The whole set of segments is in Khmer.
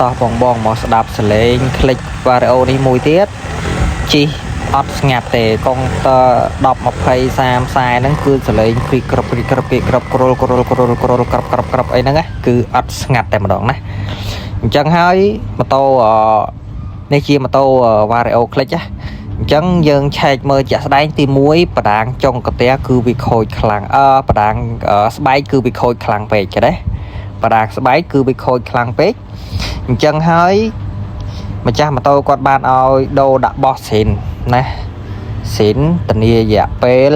តោះបងមកស្ដាប់សលេងคลิกវ៉ារ៉េអូនេះមួយទៀតជីអត់ស្ងាត់ទេកុងទ័រ10 20 30 40ហ្នឹងគឺសលេងគ្រីក្រឹបគ្រីក្រឹបគ្រីក្រឹបក្រលក្រលក្រលក្រលក្រឹបក្រឹបក្រឹបអីហ្នឹងគឺអត់ស្ងាត់តែម្ដងណាអញ្ចឹងហើយម៉ូតូនេះជាម៉ូតូវ៉ារ៉េអូคลิกណាអញ្ចឹងយើងឆែកមើលជាក់ស្ដែងទី1បដាងចុងកន្ទះគឺវាខូចខ្លាំងបដាងស្បែកគឺវាខូចខ្លាំងពេកចេះទេបដាងស្បែកគឺវាខូចខ្លាំងពេកអញ្ចឹងហើយម្ចាស់ម៉ូតូគាត់បានឲ្យដូរដាក់បោះស៊ីនណាស៊ីនធានារយៈពេល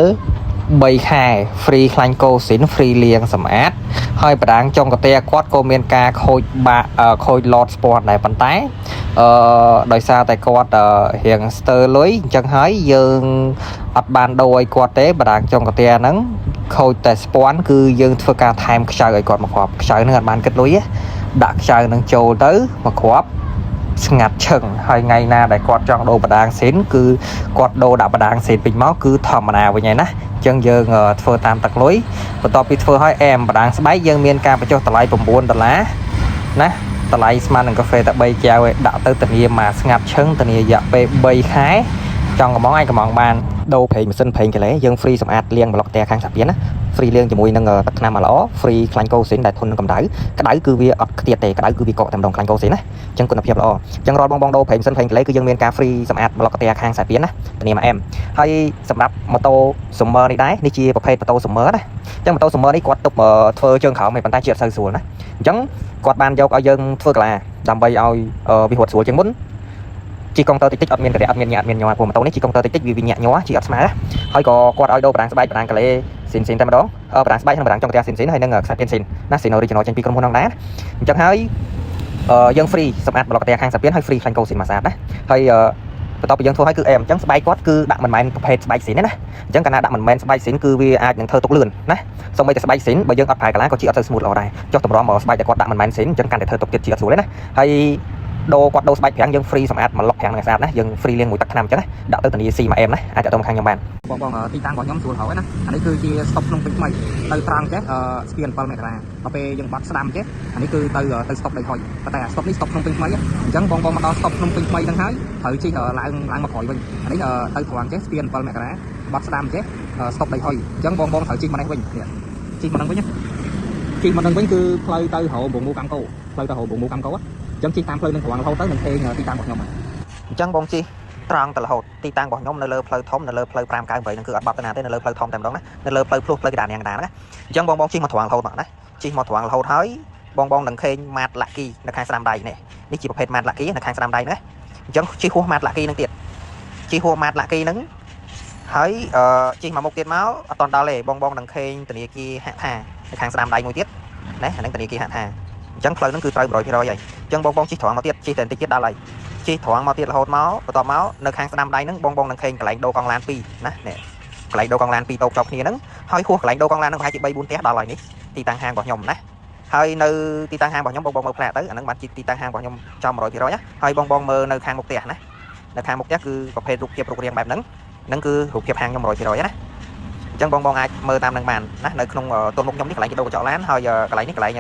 3ខែ free ខ្លាញ់កូស៊ីន free លាងសម្អាតហើយបដាងចុងកន្ទះគាត់ក៏មានការខូចខូចឡតស្ពាន់ដែរប៉ុន្តែដោយសារតែគាត់រៀងស្ទើរលុយអញ្ចឹងហើយយើងអត់បានដូរឲ្យគាត់ទេបដាងចុងកន្ទះហ្នឹងខូចតែស្ពាន់គឺយើងធ្វើការថែមខ្ចៅឲ្យគាត់មកគ្រាប់ខ្ចៅហ្នឹងអត់បានគិតលុយទេដាក់ខ្ចៅនឹងចូលទៅមកគ្រាប់ស្ងាត់ឈឹងហើយថ្ងៃណាដែលគាត់ចង់ដូរបដាងស៊ីនគឺគាត់ដូរដាក់បដាងស៊ីនពេញមកគឺធម្មតាវិញហើយណាអញ្ចឹងយើងធ្វើតាមទឹកលុយបន្ទាប់ពីធ្វើឲ្យអែមបដាងស្បែកយើងមានការបញ្ចុះតម្លៃ$9ណាតម្លៃស្មើនឹងកាហ្វេតែ3កែវឯដាក់ទៅធានាមកស្ងាត់ឈឹងធានារយៈពេល3ខែចង់កំងអាចកំងបានដូរប្រេងម៉ាស៊ីនប្រេងកលែយើង free សម្អាតលាងប្លុកតែខាងសាពានណា free លាងជាមួយនឹងទឹកថ្នាំល្អ free ខ្លាញ់កូស៊ីនដែលធន់នឹងកម្ដៅក្ដៅគឺវាអត់ខ្ទាតទេក្ដៅគឺវាកកតែម្ដងខ្លាញ់កូស៊ីនណាអញ្ចឹងគុណភាពល្អអញ្ចឹងរាល់បងដូរប្រេងម៉ាស៊ីនប្រេងកលែគឺយើងមានការ free សម្អាតប្លុកតែខាងសាពានណាធានាមកអែមហើយសម្រាប់ម៉ូតូ Summer នេះដែរនេះជាប្រភេទម៉ូតូ Summer ណាអញ្ចឹងម៉ូតូ Summer នេះគាត់ទុកធ្វើជើងក្រោមឯប៉ុន្តែជាអត់សូវស្រួលណាអញ្ចឹងគាត់បានយកឲ្យយើងធ្វើកាឡាដើម្បីឲ្យវារត់ស្រួលជាងមុនជីកុងទ័រតិចអត់មានការាអត់មានញាក់មានញ័រព្រោះម៉ូតូនេះជីកុងទ័រតិចវាញាក់ញ័រជីអត់ស្មើហើយក៏គាត់ឲ្យដូរបដាងស្បែកបដាងកាឡេស៊ីនតែម្ដងបដាងស្បែកនិងបដាងចុងកន្ទះស៊ីនហើយនឹងខ្សែទៀនស៊ីនណាស៊ីន original ចេញពីក្រុមហ៊ុនហ្នឹងដែរអញ្ចឹងហើយយើង free សម្អាតប្លុកកន្ទះខាងសាពានហើយ free ខ្លាញ់កូស៊ីនមកស្អាតណាហើយបន្ទាប់ពីយើងធ្វើឲ្យគឺអែមអញ្ចឹងស្បែកគាត់គឺដាក់មិនមែនប្រភេទស្បែកស៊ីនទេណាអញ្ចឹងកាលណាដាក់មិនមែនស្បែកស៊ីនគឺវាអាចនឹងធ្វើទុកលឿនណាសូម្បីតែស្បែកស៊ីនបើយើងអត់ប្រើកាឡាក៏ជីអត់ទៅ smooth ល្អដែរចុះតម្រាំស្បែកតែគាត់ដាក់មិនមែនស៊ីនអញ្ចឹងកាន់តែធ្វើទុកទៀតជីអត់ស្រួលទេណាហើយគាត់ដូរស្បែកប្រាំងយើង free សម្អាតមកឡុកប្រាំងនឹងស្អាតណាយើង free លាងមួយទឹកថ្នាំអញ្ចឹងណាដាក់ទៅធានាស៊ីមកអែមណាអាចទៅមកខាងខ្ញុំបានបងទីតាំងរបស់ខ្ញុំស្រួលហើយណាអានេះគឺជា stop ក្នុងពេញថ្មីទៅត្រង់ចេះស្ពាន 7 មករាដល់ពេលយើងបាត់ស្ដាំចេះអានេះគឺទៅ stop ដីហុយតែអា stop នេះ stop ក្នុងពេញថ្មីអញ្ចឹងបងមកដល់ stop ក្នុងពេញថ្មីហ្នឹងហើយត្រូវជិះឡើងមកក្រោយវិញអានេះទៅត្រង់ចេះស្ពាន 7 មករាបាត់ស្ដាំចេះ stop ដីហុយអញ្ចឹងបងត្រូវជិះមកនេះវិញជិះមកហ្នឹងវិញជិះមកហ្នឹងវិញគឺផ្លូវទៅហៅបងមូកម្មកោផ្លូវទៅហៅបងមូកម្មកោអញ្ចឹងជិះតាមផ្លូវនឹងត្រង់រហូតទៅនឹងទីតាំងរបស់ខ្ញុំអញ្ចឹងបងជិះត្រង់ទៅរហូតទីតាំងរបស់ខ្ញុំនៅលើផ្លូវធំនៅលើផ្លូវ598ហ្នឹងគឺអត់បាត់ទៅណាទេនៅលើផ្លូវធំតែម្ដងណានៅលើផ្លូវភ្លោះផ្លូវកណ្ដាលណាណាអញ្ចឹងបងជិះមកត្រង់រហូតមកណាជិះមកត្រង់រហូតហើយបងនឹងឃើញម៉ាតឡាក់គីនៅខាងស្ដាំដៃនេះជាប្រភេទម៉ាតឡាក់គីនៅខាងស្ដាំដៃណាអញ្ចឹងជិះហួសម៉ាតឡាក់គីហ្នឹងទៀតជិះហួសម៉ាតឡាក់គីហ្នឹងហើយជិះមកមុខទៀតមកអត់តន់ដល់ទេបងនឹងឃើញធនាគារហាក់ថានៅខាងស្ដាំដៃមួយទៀតណាអាហ្នឹងធនាគារហាក់ថាអញ្ចឹងផ្លូវហ្នឹងគឺត្រូវ 100% ហើយអញ្ចឹងបងជិះត្រង់មកទៀតជិះតែបន្តិចទៀតដល់ហើយជិះត្រង់មកទៀតរហូតមកបន្ទាប់មកនៅខាងស្ដាំដៃហ្នឹងបងនឹងឃើញកន្លែងដូរកង់ឡាន2ណានេះកន្លែងដូរកង់ឡាន2តូបជាប់គ្នាហ្នឹងហើយហួសកន្លែងដូរកង់ឡានហ្នឹងប្រហែលជា 3-4 ផ្ទះដល់ហើយនេះទីតាំងហាងរបស់ខ្ញុំណាហើយនៅទីតាំងហាងរបស់ខ្ញុំបងមើលផ្លាកទៅអាហ្នឹងបានជាទីតាំងហាងរបស់ខ្ញុំចំ 100% ណាហើយបងមើលនៅខាងមុខផ្ទះណានៅខាងមុខផ្ទះគឺប្រភេទរូបភាពរូបរាងបែបហ្នឹងគឺរូបភាពហាងខ្ញុំ 100% ណាអញ្ចឹងបងអាចមើលតាមនឹងបានណានៅក្នុងទូមុខខ្ញុំនេះកន្លែងគេដូរកញ្ចក់ឡានហើយកន្លែងនេះកន្លែង